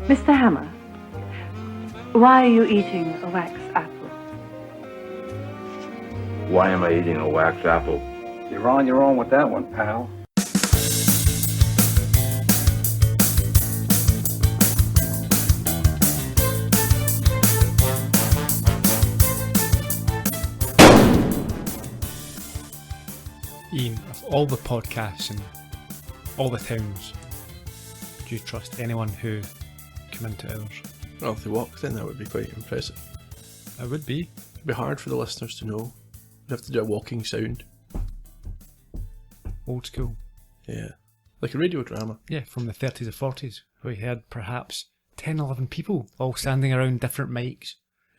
Mr. Hammer, why are you eating a wax apple? Why am I eating a wax apple? You're on your own with that one, pal. Ian, of all the podcasts and all the towns, do you trust anyone who come into ours? Well, if they walked in, that would be quite impressive. It would be. It'd be hard for the listeners to know. We'd have to do a walking sound. Old school. Yeah. Like a radio drama. Yeah, from the 30s or 40s. We had perhaps 10, 11 people all standing around different mics.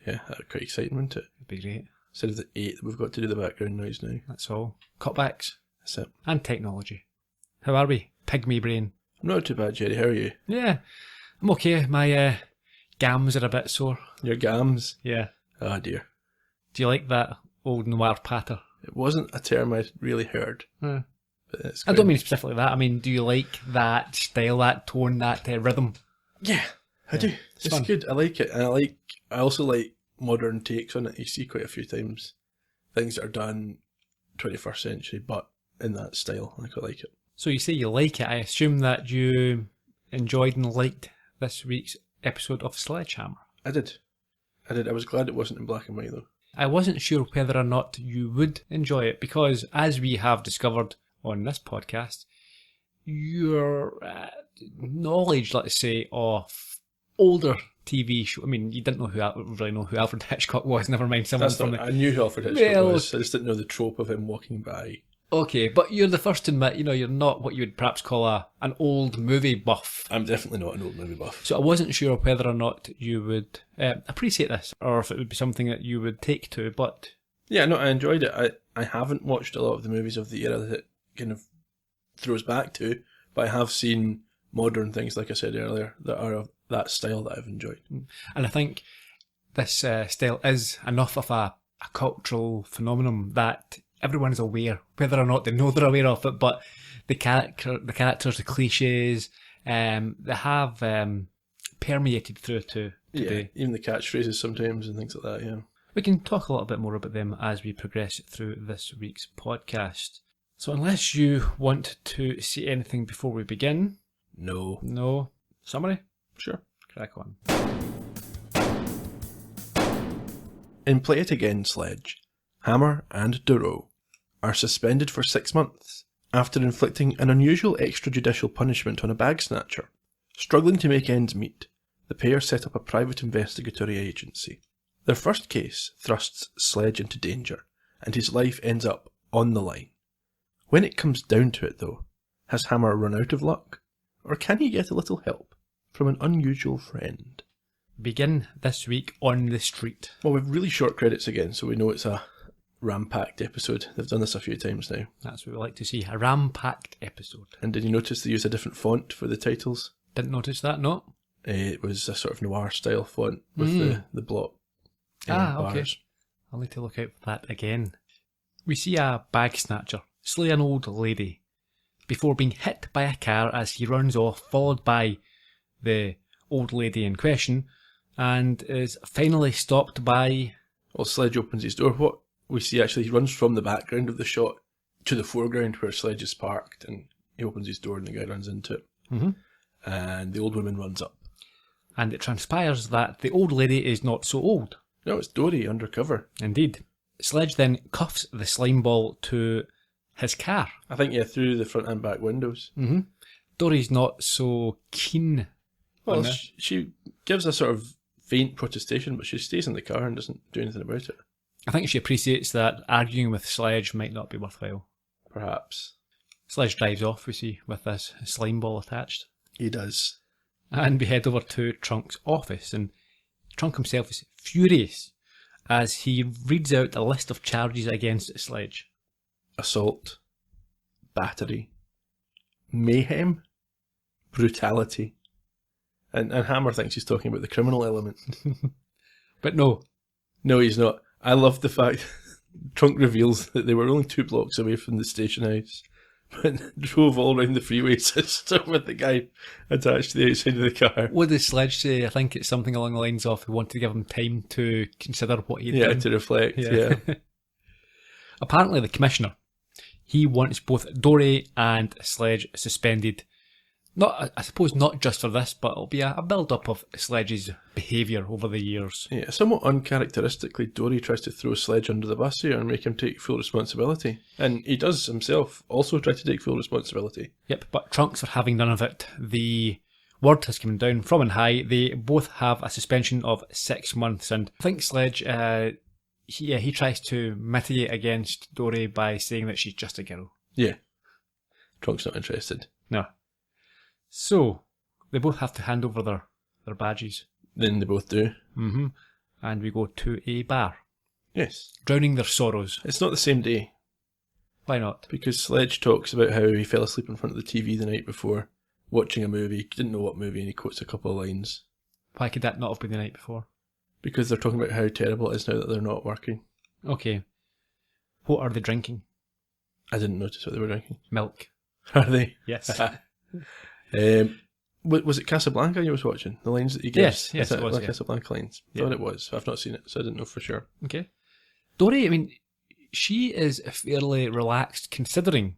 Yeah, that would be quite exciting, wouldn't it? It'd be great. Instead of the 8 that we've got to do the background noise now. That's all. Cutbacks. That's it. And technology. How are we? Pygmy brain. I'm not too bad, Gerry. How are you? Yeah, I'm okay. My gams are a bit sore. Your gams? Yeah. Oh dear. Do you like that old noir patter? It wasn't a term I really heard. Yeah. But it's I don't mean specifically that. I mean, do you like that style, that tone, that rhythm? Yeah, I do. It's fun. good. I like it. And I also like modern takes on it. You see quite a few times things that are done 21st century, but in that style. I quite like it. So you say you like it. I assume that you enjoyed and liked this week's episode of Sledgehammer. I did. I was glad it wasn't in black and white though. I wasn't sure whether or not you would enjoy it because, as we have discovered on this podcast, your knowledge, let's say, of older TV show. I mean, you didn't really know who Alfred Hitchcock was. Never mind someone That's from not, the. I knew who Alfred Hitchcock Well, was. I just didn't know the trope of him walking by. Okay, but you're the first to admit, you're not what you would perhaps call an old movie buff. I'm definitely not an old movie buff. So I wasn't sure whether or not you would appreciate this, or if it would be something that you would take to, but... Yeah, no, I enjoyed it. I haven't watched a lot of the movies of the era that it kind of throws back to, but I have seen modern things, like I said earlier, that are of that style that I've enjoyed. And I think this style is enough of a cultural phenomenon that everyone is aware, whether or not they know they're aware of it, but the characters, the cliches, they have permeated through to today. Yeah, even the catchphrases sometimes and things like that, yeah. We can talk a little bit more about them as we progress through this week's podcast. So unless you want to say anything before we begin... No. Summary? Sure. Crack on. In Play It Again, Sledge, Hammer and Duro are suspended for 6 months after inflicting an unusual extrajudicial punishment on a bag snatcher. Struggling to make ends meet, the pair set up a private investigatory agency. Their first case thrusts Sledge into danger, and his life ends up on the line. When it comes down to it, though, has Hammer run out of luck? Or can he get a little help from an unusual friend? Begin this week on the street. Well, we've really short credits again, so we know it's a ram-packed episode. They've done this a few times now. That's what we like to see, a ram-packed episode. And did you notice they use a different font for the titles? Didn't notice that, no? It was a sort of noir-style font with the block bars. Okay. I'll need to look out for that again. We see a bag snatcher slay an old lady before being hit by a car as he runs off, followed by the old lady in question, and is finally stopped by... Well, Sledge opens his door. What we see actually, he runs from the background of the shot to the foreground where Sledge is parked, and he opens his door and the guy runs into it. Mm-hmm. And the old woman runs up. And it transpires that the old lady is not so old. No, it's Dory undercover. Indeed. Sledge then cuffs the slime ball to his car. I think, yeah, through the front and back windows. Mm-hmm. Dory's not so keen. Well, she gives a sort of faint protestation, but she stays in the car and doesn't do anything about it. I think she appreciates that arguing with Sledge might not be worthwhile. Perhaps. Sledge drives off, we see, with this slime ball attached. He does. And we head over to Trunk's office, and Trunk himself is furious as he reads out a list of charges against Sledge. Assault, battery, mayhem, brutality. And Hammer thinks he's talking about the criminal element. But no. No, he's not. I love the fact Trunk reveals that they were only 2 blocks away from the station house but drove all around the freeway system with the guy attached to the outside of the car. What does Sledge say? I think it's something along the lines of he wanted to give him time to consider what he'd Yeah, done. to reflect, yeah. Apparently the Commissioner, he wants both Dory and Sledge suspended. I suppose not just for this, but it'll be a build-up of Sledge's behaviour over the years. Yeah, somewhat uncharacteristically, Dory tries to throw Sledge under the bus here and make him take full responsibility. And he does himself also try to take full responsibility. Yep, but Trunks are having none of it. The word has come down from on high. They both have a suspension of 6 months, and I think Sledge, he tries to mitigate against Dory by saying that she's just a girl. Yeah. Trunks not interested. No. So, they both have to hand over their badges. Then they both do. Mm-hmm. And we go to a bar. Yes. Drowning their sorrows. It's not the same day. Why not? Because Sledge talks about how he fell asleep in front of the TV the night before, watching a movie. He didn't know what movie, and he quotes a couple of lines. Why could that not have been the night before? Because they're talking about how terrible it is now that they're not working. Okay. What are they drinking? I didn't notice what they were drinking. Milk. Are they? Yes. Was it Casablanca you was watching? The lines that you gave? Yes, it was, Like yeah. Casablanca lines. I Yeah. thought it was. I've not seen it, so I didn't know for sure. Okay. Dory, I mean, she is fairly relaxed considering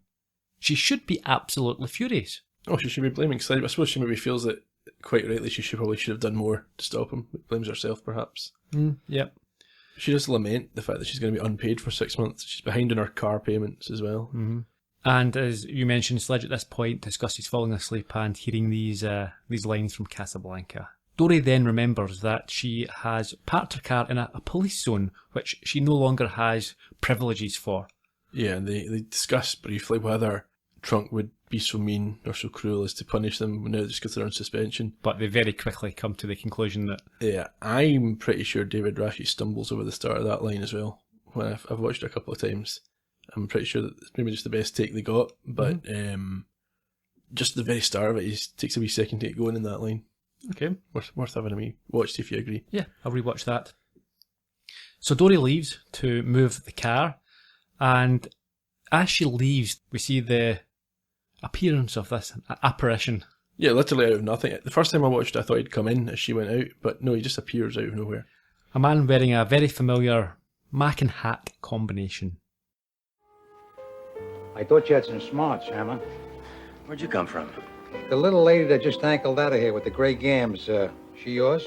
she should be absolutely furious. Oh, she should be blaming Sledge. I suppose she maybe feels that, quite rightly, she probably should have done more to stop him. Blames herself, perhaps. Yep. She does lament the fact that she's going to be unpaid for 6 months. She's behind on her car payments as well. Mm-hmm. And as you mentioned, Sledge at this point discusses falling asleep and hearing these lines from Casablanca. Dory then remembers that she has parked her car in a police zone, which she no longer has privileges for. Yeah, and they discuss briefly whether Trunk would be so mean or so cruel as to punish them now just because they're on suspension. But they very quickly come to the conclusion that... Yeah, I'm pretty sure David Rashi stumbles over the start of that line as well. When I've watched it a couple of times. I'm pretty sure that it's maybe just the best take they got, but just the very start of it, it takes a wee second to get going in that line. Okay. Worth having a wee watch, see if you agree. Yeah, I'll rewatch that. So Dory leaves to move the car, and as she leaves, we see the appearance of this apparition. Yeah, literally out of nothing. The first time I watched it, I thought he'd come in as she went out, but no, he just appears out of nowhere. A man wearing a very familiar Mac and hat combination. I thought you had some smarts, Hammer. Where'd you come from? The little lady that just ankled out of here with the gray gams, she yours?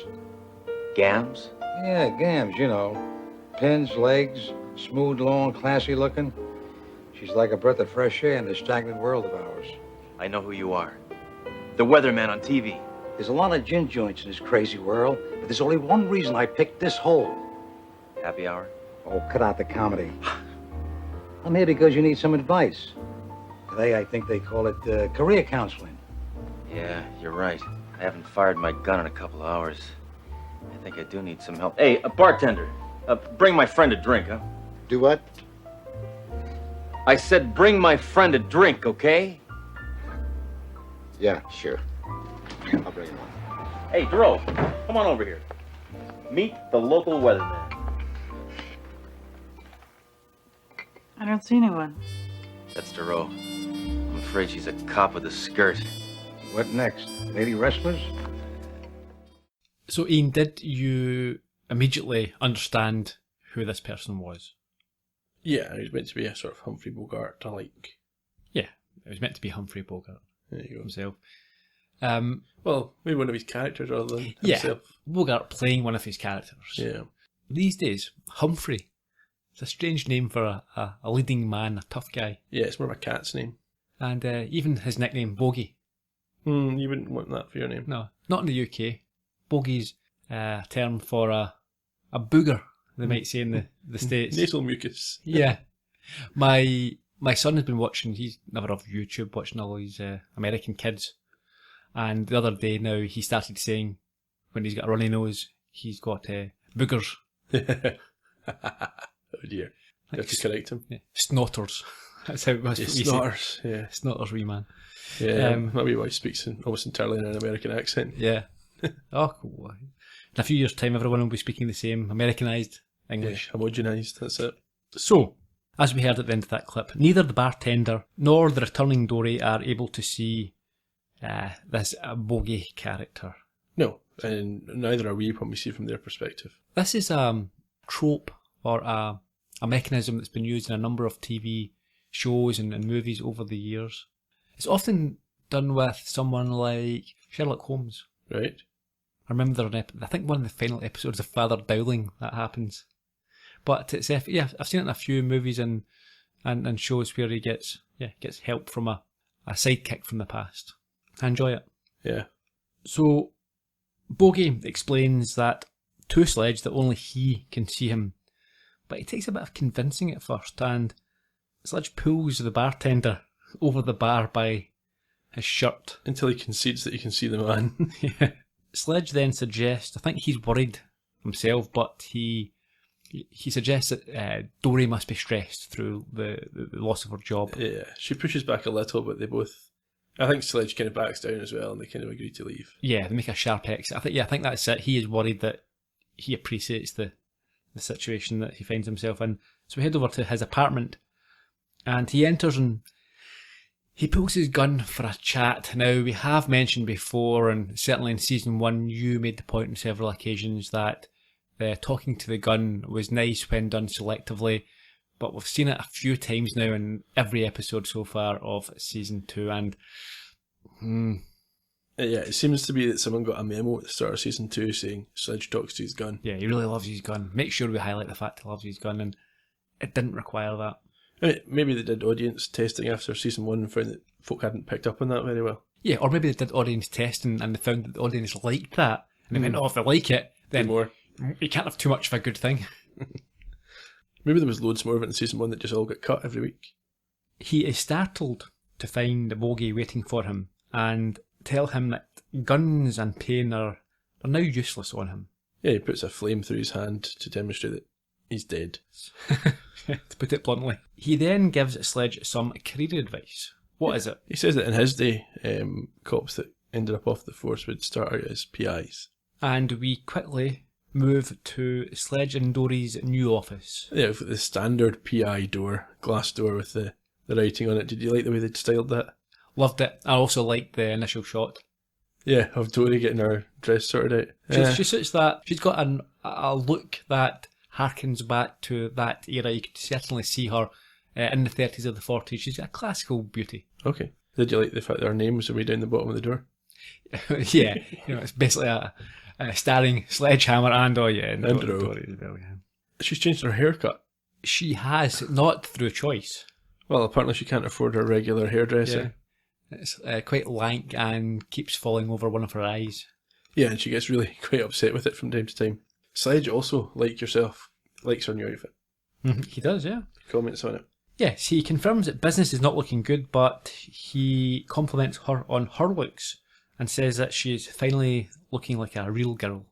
Gams? Yeah, gams, you know. Pins, legs, smooth, long, classy looking. She's like a breath of fresh air in this stagnant world of ours. I know who you are. The weatherman on TV. There's a lot of gin joints in this crazy world, but there's only one reason I picked this hole. Happy hour? Oh, cut out the comedy. I'm here because you need some advice. Today, I think they call it career counseling. Yeah, you're right. I haven't fired my gun in a couple of hours. I think I do need some help. Hey, a bartender. Bring my friend a drink, huh? Do what? I said bring my friend a drink, okay? Yeah, sure. I'll bring him on. Hey, Dro, come on over here. Meet the local weatherman. I don't see anyone. That's Dro. I'm afraid she's a cop with a skirt. What next? Lady wrestlers? So Ian, did you immediately understand who this person was? Yeah, he was meant to be a sort of Humphrey Bogart, Yeah, it was meant to be Humphrey Bogart There you go. himself. Well, maybe one of his characters rather than Yeah, himself. Bogart playing one of his characters. Yeah. These days, Humphrey. It's a strange name for a leading man, a tough guy. Yeah, it's more of a cat's name. And even his nickname, Bogey. You wouldn't want that for your name. No, not in the UK. Bogey's a term for a booger, they might say in the States. Nasal mucus. Yeah. My son has been watching, he's never off YouTube, watching all these American kids. And the other day now, he started saying, when he's got a runny nose, he's got boogers. Oh dear. You have to correct him. Yeah. Snotters. That's how it was. Snotters, yeah. Snotters, wee man. Yeah, my wee wife speaks almost entirely in an American accent. Yeah. Oh, cool. In a few years' time, everyone will be speaking the same Americanized English. Yeah, homogenised, that's it. So, As we heard at the end of that clip, neither the bartender nor the returning Dory are able to see this bogey character. No, and neither are we when we see it from their perspective. This is a trope or a mechanism that's been used in a number of TV shows and movies over the years. It's often done with someone like Sherlock Holmes. Right. I remember I think one of the final episodes of Father Dowling that happens. But it's I've seen it in a few movies and shows where he gets help from a sidekick from the past. I enjoy it. Yeah. So Bogey explains that to Sledge that only he can see him, but it takes a bit of convincing at first, and Sledge pulls the bartender over the bar by his shirt. Until he concedes that he can see the man. Yeah. Sledge then suggests, I think he's worried himself, but he suggests that Dory must be stressed through the loss of her job. Yeah, she pushes back a little, but they both... I think Sledge kind of backs down as well, and they kind of agree to leave. Yeah, they make a sharp exit. I think that's it. He is worried that he appreciates the situation that he finds himself in. So we head over to his apartment, and he enters and he pulls his gun for a chat. Now, we have mentioned before, and certainly in season 1, you made the point on several occasions that talking to the gun was nice when done selectively, but we've seen it a few times now in every episode so far of season 2, and yeah, it seems to be that someone got a memo at the start of season 2 saying Sledge talks to his gun. Yeah, he really loves his gun. Make sure we highlight the fact he loves his gun, and it didn't require that. I mean, maybe they did audience testing after season 1 and found that folk hadn't picked up on that very well. Yeah, or maybe they did audience testing and they found that the audience liked that, and they went, oh, if they like it, then more. You can't have too much of a good thing. Maybe there was loads more of it in season 1 that just all got cut every week. He is startled to find the Bogey waiting for him and tell him that guns and pain are now useless on him. Yeah, he puts a flame through his hand to demonstrate that he's dead. To put it bluntly. He then gives Sledge some career advice. What is it? He says that in his day, cops that ended up off the force would start out as PIs. And we quickly move to Sledge and Dory's new office. Yeah, with the standard PI door, glass door with the writing on it. Did you like the way they'd styled that? Loved it. I also liked the initial shot. Yeah, of Dory getting her dress sorted out. She suits that. She's got a look that harkens back to that era. You could certainly see her in the 30s or the 40s. She's got a classical beauty. Okay. Did you like the fact that her name was way down the bottom of the door? Yeah, it's basically a starring Sledgehammer and Dory as well, yeah. She's changed her haircut. She has, not through choice. Well, apparently she can't afford her regular hairdressing. Yeah. It's quite lank and keeps falling over one of her eyes. Yeah, and she gets really quite upset with it from time to time. Sledge also, like yourself, likes her new outfit. He does, yeah. Comments on it. Yes, he confirms that business is not looking good, but he compliments her on her looks and says that she is finally looking like a real girl.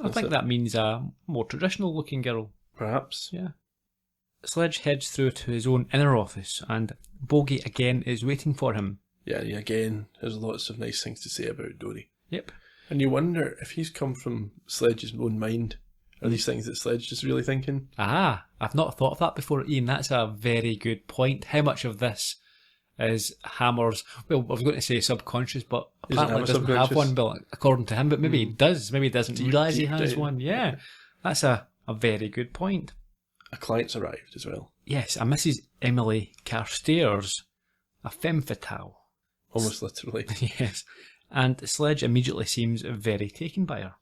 I think that means a more traditional looking girl. Perhaps. Yeah. Sledge heads through to his own inner office and Bogey again is waiting for him. Yeah, and again, there's lots of nice things to say about Dory. Yep. And you wonder if he's come from Sledge's own mind. Are these things that Sledge is really thinking? Ah, I've not thought of that before, Ian. That's a very good point. How much of this is Hammer's, well, I was going to say subconscious, but apparently doesn't have one, but according to him, but maybe he does. Maybe he doesn't realise he has one. Yeah, that's a very good point. A client's arrived as well. Yes, a Mrs. Emily Carstairs, a femme fatale. Almost literally. Yes, and Sledge immediately seems very taken by her.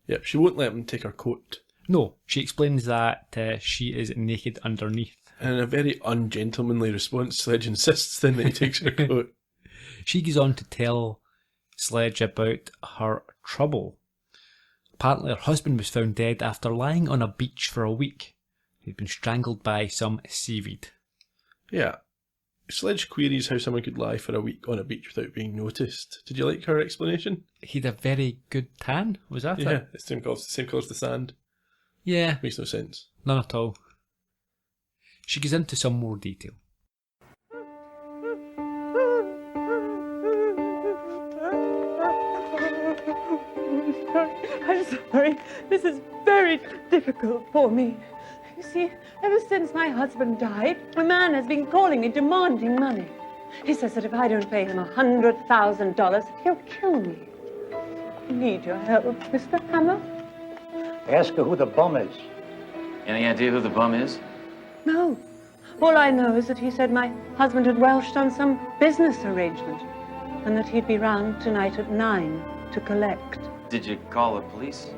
Yep, she won't let him take her coat. No, she explains that she is naked underneath. And in a very ungentlemanly response, Sledge insists then that he takes her coat. She goes on to tell Sledge about her trouble. Apparently her husband was found dead after lying on a beach for a week. He'd been strangled by some seaweed. Yeah. Sledge queries how someone could lie for a week on a beach without being noticed. Did you like her explanation? He'd a very good tan, was that it? Yeah, it's the same colour as the sand. Yeah. Makes no sense. None at all. She goes into some more detail. I'm sorry. This is very difficult for me. You see, ever since my husband died, a man has been calling me, demanding money. He says that if I don't pay him $100,000, he'll kill me. I need your help, Mr. Hammer. Ask her who the bum is. Any idea who the bum is? No. All I know is that he said my husband had welched on some business arrangement and that he'd be round tonight at 9 to collect. Did you call the police?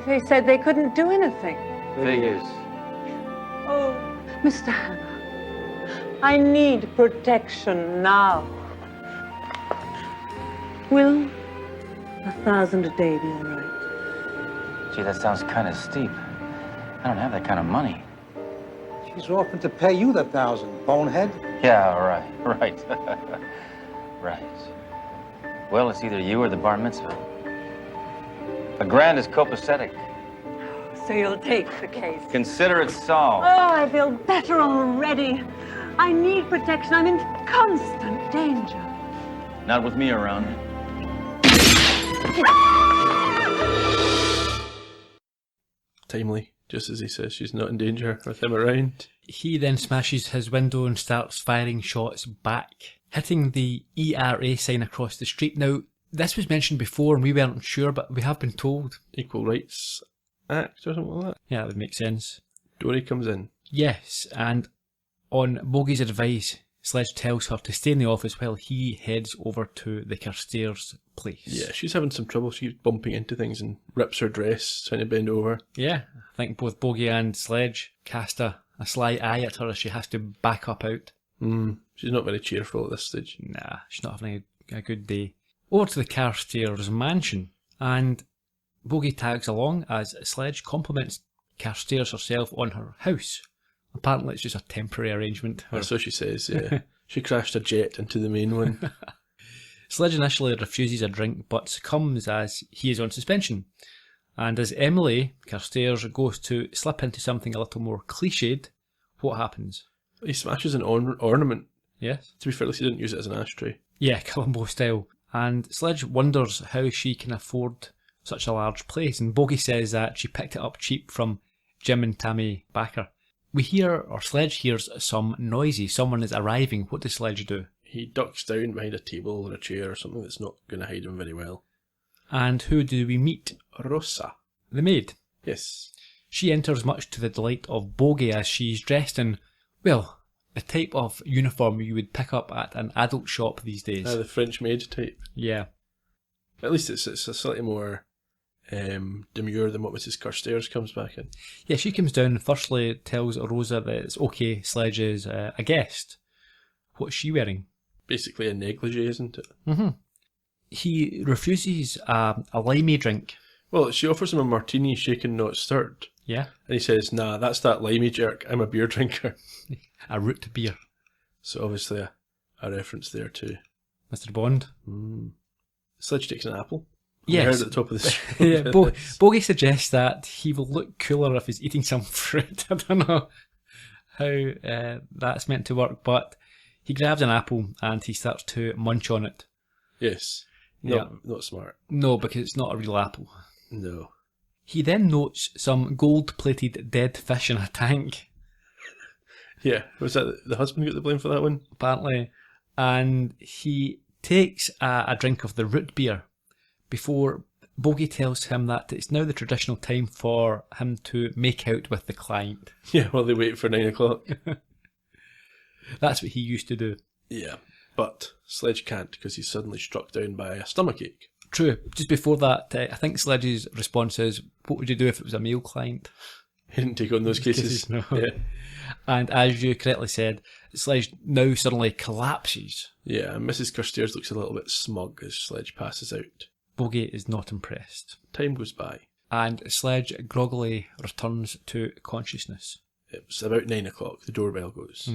They said they couldn't do anything. Figures. Oh, Mr. Hammer, I need protection now. Will $1,000 a day be all right? Gee, that sounds kind of steep. I don't have that kind of money. She's offering to pay you the 1,000, bonehead. Yeah, right. Right. Well, it's either you or the bar mitzvah. $1,000 is copacetic. So you'll take the case. Consider it solved. Oh, I feel better already. I need protection. I'm in constant danger. Not with me around. Timely, just as he says she's not in danger with him around. He then smashes his window and starts firing shots back, hitting the ERA sign across the street. Now, this was mentioned before and we weren't sure, but we have been told. Equal Rights Act or something like that. Yeah, that would make sense. Dory comes in. Yes, and on Bogey's advice, Sledge tells her to stay in the office while he heads over to the Carstairs place. Yeah, she's having some trouble. She keeps bumping into things and rips her dress, trying to bend over. Yeah, I think both Bogey and Sledge cast a sly eye at her as she has to back up out. She's not very cheerful at this stage. Nah, she's not having a good day. Over to the Carstairs mansion, and Bogey tags along as Sledge compliments Carstairs herself on her house. Apparently it's just a temporary arrangement. That's what she says, yeah. She crashed a jet into the main one. Sledge initially refuses a drink, but succumbs as he is on suspension. And as Emily, Carstairs, goes to slip into something a little more cliched, what happens? He smashes an ornament. Yes? To be fair, at least he didn't use it as an ashtray. Yeah, Columbo style. And Sledge wonders how she can afford such a large place, and Bogey says that she picked it up cheap from Jim and Tammy Backer. We hear, or Sledge hears, some noisy. Someone is arriving. What does Sledge do? He ducks down behind a table or a chair or something that's not going to hide him very well. And who do we meet? Rosa. The maid. Yes. She enters much to the delight of Bogey as she's dressed in, well, the type of uniform you would pick up at an adult shop these days. The French maid type. Yeah. At least it's a slightly more demure than what Mrs. Carstairs comes back in. Yeah, she comes down and firstly tells Rosa that it's okay, Sledge is a guest. What's she wearing? Basically a negligee, isn't it? Mm-hmm. He refuses a limey drink. Well, she offers him a martini shaken, not stirred. Yeah. And he says, nah, that's that limey jerk. I'm a beer drinker. A root beer. So obviously a reference there too. Mr. Bond. Sledge takes an apple. Yes. We heard at the top of the show. Yeah, Bogey suggests that he will look cooler if he's eating some fruit. I don't know how that's meant to work, but he grabs an apple and he starts to munch on it. Yes. Not smart. No, because it's not a real apple. No. He then notes some gold-plated dead fish in a tank. Yeah, was that the husband got the blame for that one? Apparently. And he takes a drink of the root beer before Bogey tells him that it's now the traditional time for him to make out with the client. Yeah, while they wait for 9 o'clock. That's what he used to do. Yeah, but Sledge can't because he's suddenly struck down by a stomachache. True. Just before that, I think Sledge's response is, what would you do if it was a male client? He didn't take on those cases. No. Yeah. And as you correctly said, Sledge now suddenly collapses. Yeah, and Mrs. Carstairs looks a little bit smug as Sledge passes out. Bogey is not impressed. Time goes by. And Sledge groggily returns to consciousness. It's about 9 o'clock. The doorbell goes.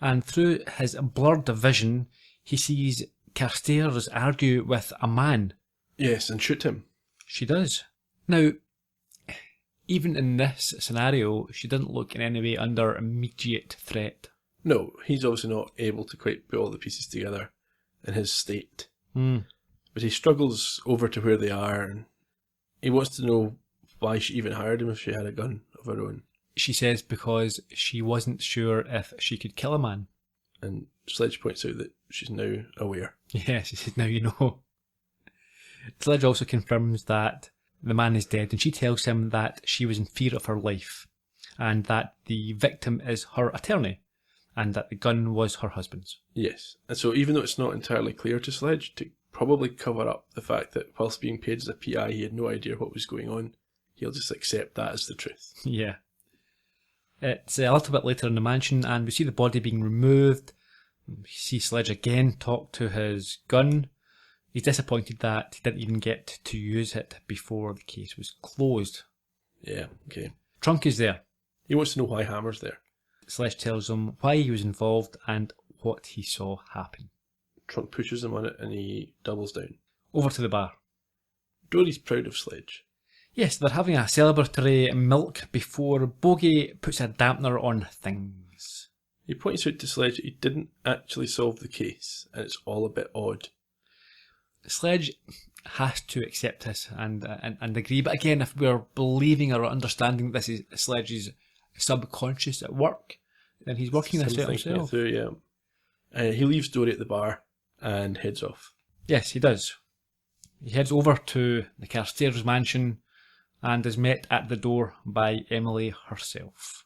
And through his blurred vision, he sees Carstairs argue with a man. Yes, and shoot him. She does. Now, even in this scenario, she doesn't look in any way under immediate threat. No, he's obviously not able to quite put all the pieces together in his state. But he struggles over to where they are, and he wants to know why she even hired him if she had a gun of her own. She says because she wasn't sure if she could kill a man. And Sledge points out that she's now aware. Yeah, she says, now you know. Sledge also confirms that the man is dead, and she tells him that she was in fear of her life, and that the victim is her attorney, and that the gun was her husband's. Yes. And so even though it's not entirely clear to Sledge, to probably cover up the fact that whilst being paid as a PI, he had no idea what was going on, he'll just accept that as the truth. Yeah. It's a little bit later in the mansion, and we see the body being removed. We see Sledge again talk to his gun. He's disappointed that he didn't even get to use it before the case was closed. Yeah, okay. Trunk is there. He wants to know why Hammer's there. Sledge tells him why he was involved and what he saw happen. Trunk pushes him on it and he doubles down. Over to the bar. Dory's proud of Sledge. Yes, they're having a celebratory milk before Bogey puts a dampener on things. He points out to Sledge that he didn't actually solve the case, and it's all a bit odd. Sledge has to accept this and agree, but again, if we're believing or understanding this is Sledge's subconscious at work, then he's working this out himself. Through, yeah. He leaves Dory at the bar and heads off. Yes, he does. He heads over to the Carstairs mansion and is met at the door by Emily herself.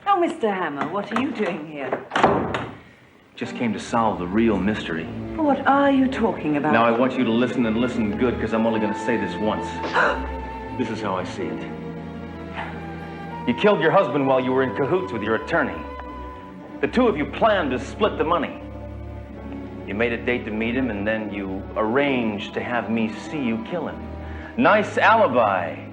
Oh, Mr. Hammer, what are you doing here? Just came to solve the real mystery. What are you talking about? Now I want you to listen and listen good, because I'm only going to say this once. This is how I see it. You killed your husband while you were in cahoots with your attorney. The two of you planned to split the money. You made a date to meet him, and then you arranged to have me see you kill him. Nice alibi.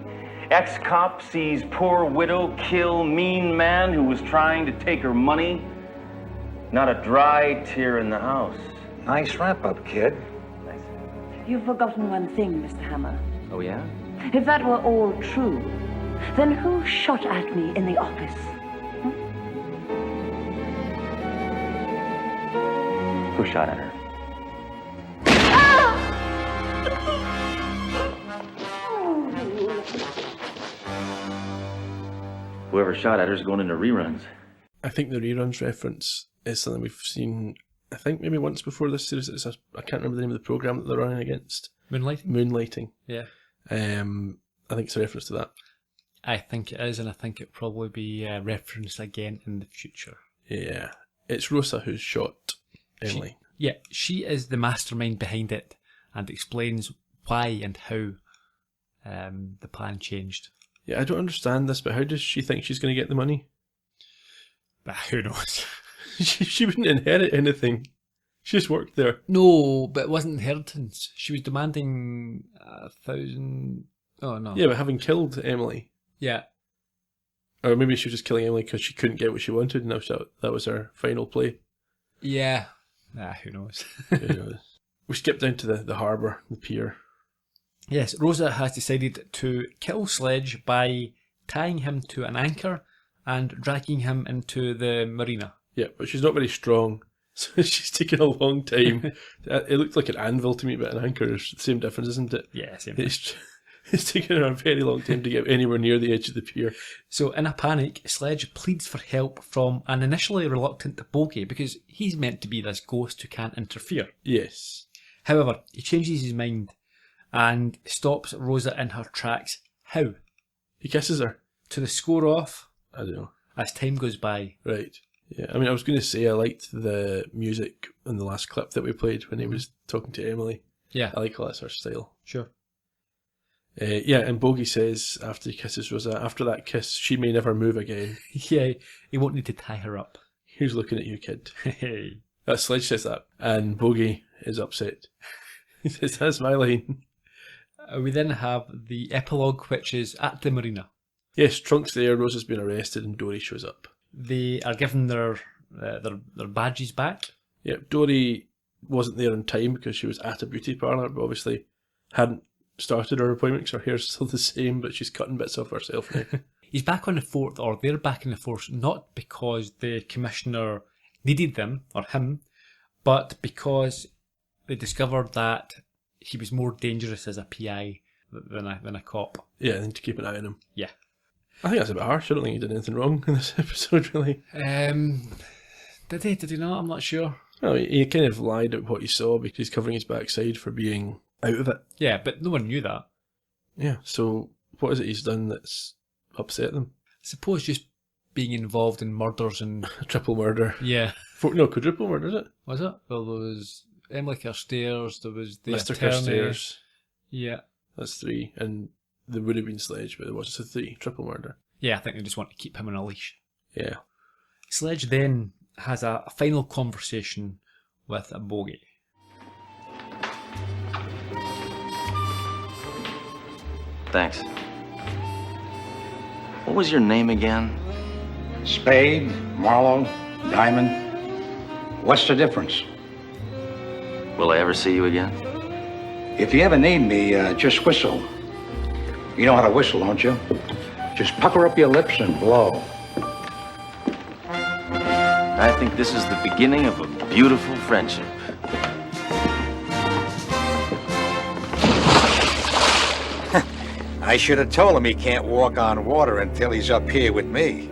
Ex-cop sees poor widow kill mean man who was trying to take her money. Not a dry tear in the house. Nice wrap-up, kid. Nice. You've forgotten one thing, Mr. Hammer. Oh, yeah? If that were all true, then who shot at me in the office? Who shot at her? Whoever shot at her is going into reruns. I think the reruns reference is something we've seen, I think maybe once before this series. I can't remember the name of the programme that they're running against. Moonlighting. Yeah. I think it's a reference to that. I think it is, and I think it'll probably be referenced again in the future. Yeah. It's Rosa who's shot Emily. She is the mastermind behind it and explains why and how the plan changed. Yeah, I don't understand this, but how does she think she's going to get the money? But who knows? she wouldn't inherit anything. She just worked there. No, but it wasn't inheritance. She was demanding 1,000... Oh, no. Yeah, but having killed Emily. Yeah. Or maybe she was just killing Emily because she couldn't get what she wanted, and that was her final play. Yeah. Who knows? Who knows? We skip down to the harbour, the pier. Yes, Rosa has decided to kill Sledge by tying him to an anchor and dragging him into the marina. Yeah, but she's not very strong, so she's taken a long time. It looked like an anvil to me, but an anchor is the same difference, isn't it? Yeah, same difference. It's taken her a very long time to get anywhere near the edge of the pier. So in a panic, Sledge pleads for help from an initially reluctant Bogey because he's meant to be this ghost who can't interfere. Yes. However, he changes his mind and stops Rosa in her tracks. How? He kisses her. To the score off. I don't know. As time goes by. Right. Yeah, I mean, I was going to say I liked the music in the last clip that we played when he was talking to Emily. Yeah. I like how that's her style. Sure. Yeah, and Bogey says after he kisses Rosa, after that kiss, she may never move again. Yeah, he won't need to tie her up. Here's looking at you, kid. Hey. That Sledge says that, and Bogey is upset. He says, that's my line. We then have the epilogue, which is at the marina. Yes, Trunk's there, Rosa's been arrested, and Dory shows up. They are given their badges back. Yeah, Dory wasn't there in time because she was at a beauty parlour, but obviously hadn't started her appointment because her hair's still the same, but she's cutting bits off herself now. He's back on the force, or they're back in the force, not because the commissioner needed them, or him, but because they discovered that he was more dangerous as a PI than a cop. Yeah, I think to keep an eye on him. Yeah. I think that's a bit harsh. I don't think he did anything wrong in this episode, really. Did he? Did he not? I'm not sure. No, he kind of lied at what he saw because he's covering his backside for being out of it. Yeah, but no one knew that. Yeah, so what is it he's done that's upset them? I suppose just being involved in murders and... Triple murder. Yeah. No, quadruple murder, is it? Was it? Well, there was Emily Carstairs, there was the Mr. attorney. Carstairs. Yeah. That's 3. And there would have been Sledge, but there wasn't. So 3. Triple murder. Yeah, I think they just want to keep him on a leash. Yeah. Sledge then has a final conversation with a bogey. Thanks. What was your name again? Spade, Marlowe, Diamond. What's the difference? Will I ever see you again? If you ever need me, just whistle. You know how to whistle, don't you? Just pucker up your lips and blow. I think this is the beginning of a beautiful friendship. I should have told him he can't walk on water until he's up here with me.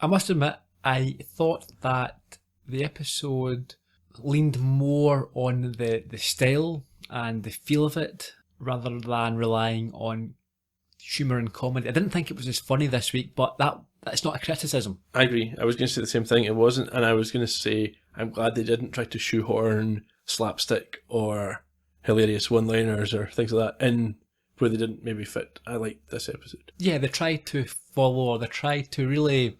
I must admit, I thought that the episode leaned more on the style and the feel of it rather than relying on humour and comedy. I didn't think it was as funny this week, but that's not a criticism. I agree. I was going to say the same thing. It wasn't, and I was going to say I'm glad they didn't try to shoehorn slapstick or hilarious one-liners or things like that in where they didn't maybe fit. I liked this episode. Yeah, they tried to follow, or they tried to really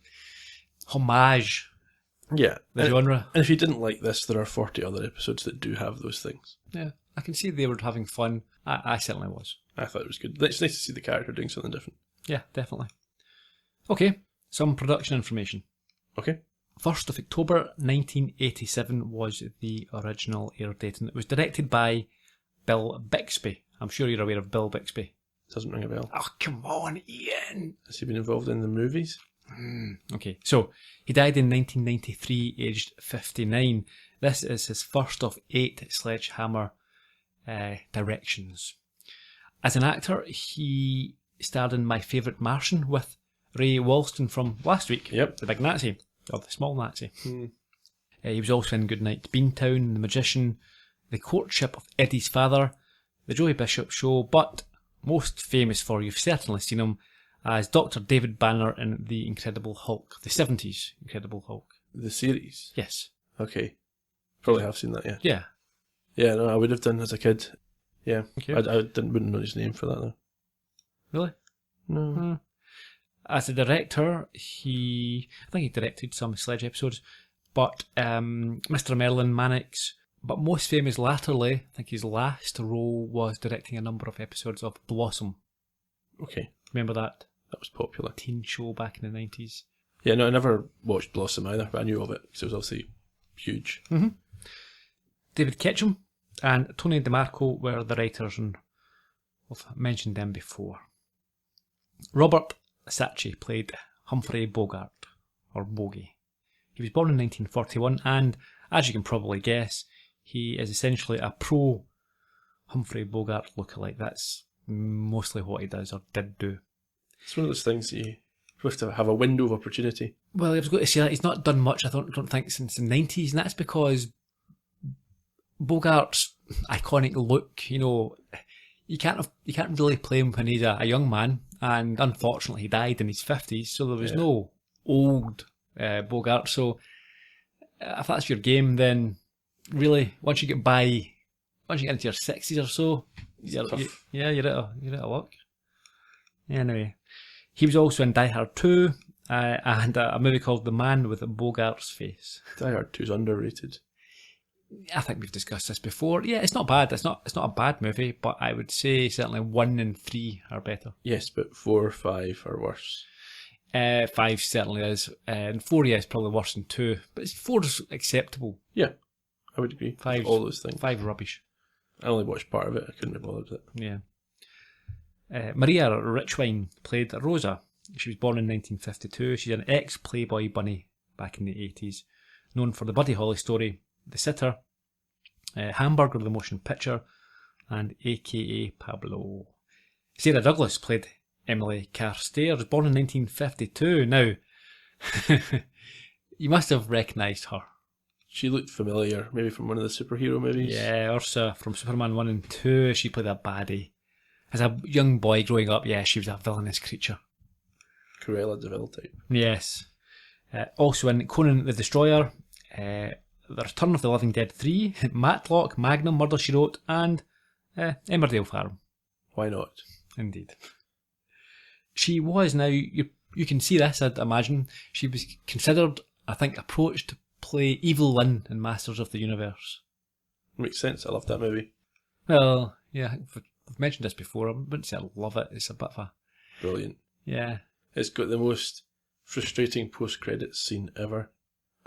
homage the genre. And if you didn't like this, there are 40 other episodes that do have those things. Yeah, I can see they were having fun. I certainly was. I thought it was good. It's nice to see the character doing something different. Yeah, definitely. Okay, some production information. Okay. 1st of October 1987 was the original air date, and it was directed by Bill Bixby. I'm sure you're aware of Bill Bixby. Doesn't ring a bell. Oh, come on, Ian. Has he been involved in the movies? Okay, so he died in 1993, aged 59. This is his first of 8 Sledgehammer directions. As an actor, he starred in My Favourite Martian with Ray Walston from last week. Yep. The big Nazi, or the small Nazi. He was also in Goodnight Beantown, The Magician, The Courtship of Eddie's Father, The Joey Bishop Show, but most famous for, you've certainly seen him, as Dr. David Banner in The Incredible Hulk, the 70s Incredible Hulk. The series? Yes. Okay. Probably have seen that, yeah. Yeah. Yeah, no, I would have done as a kid. Yeah. Okay. I wouldn't know his name for that, though. Really? No. As a director, I think he directed some Sledge episodes, but Mr. Merlin Mannix, but most famous latterly, I think his last role was directing a number of episodes of Blossom. Okay. Remember that? That was popular. Teen show back in the 90s. Yeah, no, I never watched Blossom either, but I knew of it because it was obviously huge. Mm-hmm. David Ketchum and Tony DeMarco were the writers, and we've mentioned them before. Robert Sachi played Humphrey Bogart, or Bogey. He was born in 1941, and as you can probably guess, he is essentially a pro Humphrey Bogart lookalike. That's mostly what he does, or did do. It's one of those things you have to have a window of opportunity. Well, I was going to say that he's not done much, I don't think, since the 90s, and that's because Bogart's iconic look, you can't really play him when he's a young man, and unfortunately he died in his 50s, so there was no old Bogart. So if that's your game, then really once you get into your 60s or so, you're out of luck. Anyway, he was also in Die Hard 2 and a movie called The Man with Bogart's Face. Die Hard 2 is underrated. I think we've discussed this before. Yeah, it's not bad. It's not a bad movie, but I would say certainly 1 and 3 are better. Yes, but 4 or 5 are worse. 5 certainly is, and 4 is probably worse than 2. But 4 is acceptable. Yeah, I would agree. 5, all those things. 5 rubbish. I only watched part of it. I couldn't be bothered with it. Yeah. Maria Richwine played Rosa. She was born in 1952. She's an ex-Playboy bunny back in the 80s, known for the Buddy Holly story, The Sitter, Hamburger the Motion Picture, and AKA Pablo. Sarah Douglas played Emily Carstairs, born in 1952. Now, you must have recognised her. She looked familiar, maybe from one of the superhero movies. Yeah, Ursa from Superman 1 and 2. She played a baddie. As a young boy growing up, yeah, she was a villainous creature. Cruella de Vil type. Yes. Also in Conan the Destroyer, The Return of the Living Dead 3, Matlock, Magnum, Murder, She Wrote, and Emmerdale Farm. Why not? Indeed. She was, now, you can see this, I'd imagine, she was considered, I think, approached to play Evil Lynn in Masters of the Universe. Makes sense, I love that movie. Well, yeah, I've mentioned this before, I wouldn't say I love it, it's a bit of a... Brilliant. Yeah. It's got the most frustrating post-credits scene ever.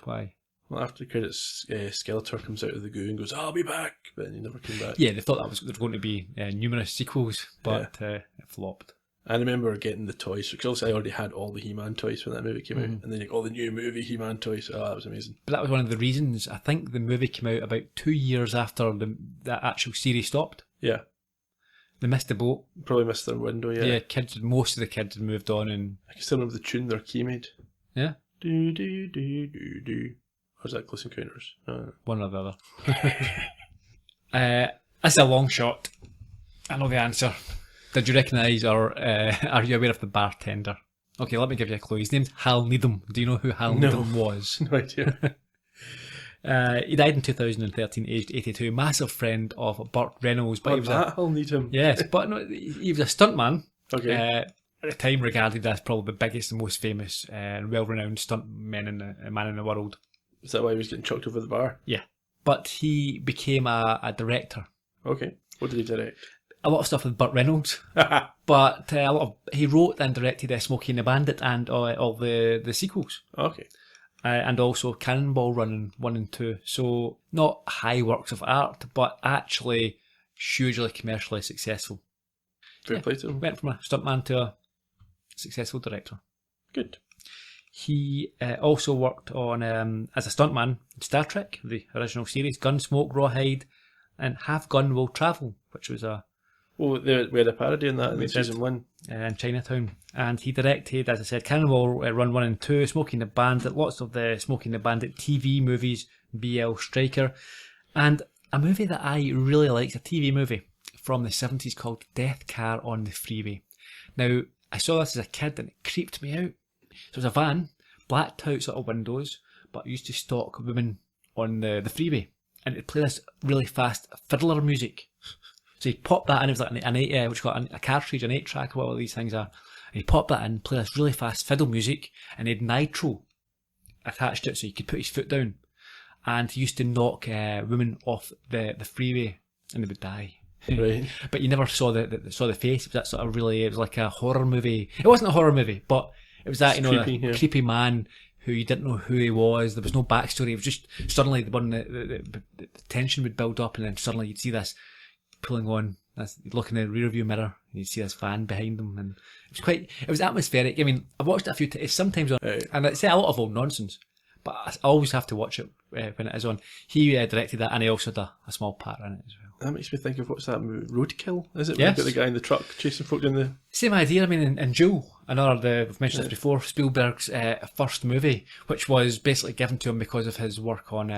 Why? Well, after the credits, Skeletor comes out of the goo and goes, "I'll be back," but then he never came back. Yeah, they thought there were going to be numerous sequels, but it flopped. I remember getting the toys, because obviously I already had all the He-Man toys when that movie came out, and then you got all the new movie He-Man toys. Oh, that was amazing. But that was one of the reasons, I think the movie came out about 2 years after the actual series stopped. Yeah. They missed the boat. Probably missed their window, yeah. Yeah, most of the kids had moved on, and... I can still remember the tune their key made. Yeah? Do, do, do, do, do. Or is that Close Encounters? One or the other. That's a long shot. I know the answer. Did you recognise or are you aware of the bartender? Okay, let me give you a clue. His name's Hal Needham. Do you know who Hal Needham was? No idea. He died in 2013, aged 82. Massive friend of Burt Reynolds. But he was I'll need him. Yes, but no, he was a stuntman. Okay. At the time regarded as probably the biggest and most famous and well-renowned stuntman man in the world. Is that why he was getting chucked over the bar? Yeah. But he became a director. Okay. What did he direct? A lot of stuff with Burt Reynolds. But he wrote and directed Smokey and the Bandit and all the sequels. Okay. And also Cannonball Run 1 and 2. So not high works of art, but actually hugely commercially successful. Fair play to him. Went from a stuntman to a successful director. Good. He also worked on, as a stuntman, Star Trek, the original series, Gunsmoke, Rawhide, and Half Gun Will Travel, which was a... Oh, we had a parody in that in season 1. In Chinatown. And he directed, as I said, Cannonball Run 1 and 2, Smokey and the Bandit, lots of the Smokey and the Bandit TV movies, BL Striker, and a movie that I really liked, a TV movie from the 70s called Death Car on the Freeway. Now, I saw this as a kid and it creeped me out. So it was a van, blacked out sort of windows, but it used to stalk women on the freeway. And it'd play this really fast fiddler music. So he'd pop that in, it was like a cartridge, an 8-track, or whatever these things are. And he'd pop that in, play this really fast fiddle music, and he'd nitro attached to it so he could put his foot down. And he used to knock women off the freeway, and they would die. Right. But you never saw the face. It was that sort of really, it was like a horror movie. It wasn't a horror movie, but it was that, creepy man who you didn't know who he was. There was no backstory. It was just suddenly the tension would build up, and then suddenly you'd see this pulling on. You'd look in the rear view mirror and you'd see this van behind them, and it was atmospheric. I mean, I've watched it a few times, sometimes on, and it's a lot of old nonsense, but I always have to watch it when it is on. He directed that, and he also had a small part in it as well. That makes me think of, what's that movie, Roadkill? Is it? Yes. Where you've got the guy in the truck chasing folk down the... Same idea. I mean, in Jewel, we've mentioned this before, Spielberg's first movie, which was basically given to him because of his work on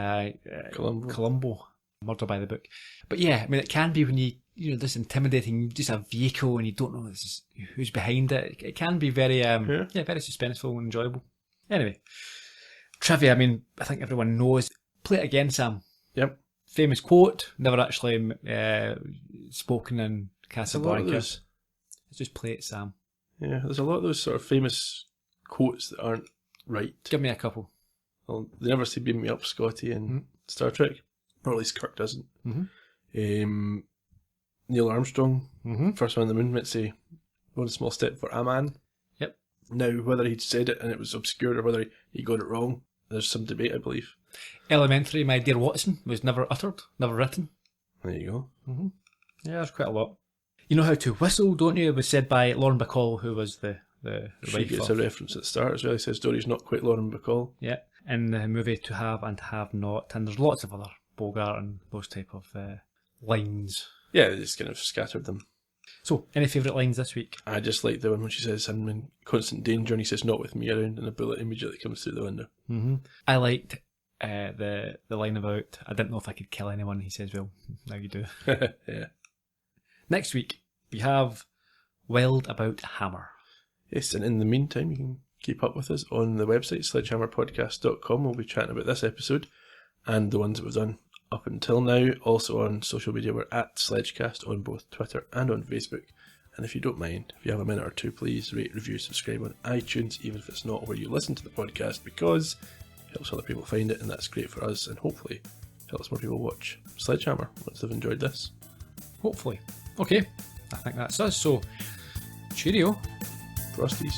Columbo, Murder by the Book. But yeah, I mean, it can be when you this intimidating, just a vehicle, and you don't know who's behind it. It can be very, very suspenseful and enjoyable. Anyway, trivia. I mean, I think everyone knows. Play it again, Sam. Yep. Famous quote, never actually spoken in Casablanca. It's just play it, Sam. Yeah, there's a lot of those sort of famous quotes that aren't right. Give me a couple. Well, they never say "beam me up, Scotty" in Star Trek. Or at least Kirk doesn't. Neil Armstrong, first man on the moon, might say, "One small step for a man." Yep. Now, whether he'd said it and it was obscured or whether he got it wrong, there's some debate, I believe. Elementary, My Dear Watson was never uttered, never written. There you go. Yeah, there's quite a lot. You know how to whistle, don't you? It was said by Lauren Bacall, who was the the She wife gets of, a reference at the start as well. He says Dory's not quite Lauren Bacall. yeah, in the movie To Have and Have Not, and there's lots of other Bogart and those type of lines. Yeah, they just kind of scattered them. So, any favourite lines this week? I just like the one when she says, I'm in constant danger, and he says, not with me around, and a bullet immediately comes through the window. Mm-hmm. I liked the line about, I didn't know if I could kill anyone. He says, well, now you do. Yeah. Next week, we have Wild About Hammer. Yes, and in the meantime, you can keep up with us on the website, sledgehammerpodcast.com. We'll be chatting about this episode and the ones that we've done up until now. Also on social media, we're at Sledgecast on both Twitter and on Facebook. And if you don't mind, if you have a minute or two, please rate, review, subscribe on iTunes, even if it's not where you listen to the podcast, because it helps other people find it, and that's great for us, and hopefully helps more people watch Sledgehammer once they've enjoyed this. Hopefully. Okay, I think that's us. So, cheerio. Frosties.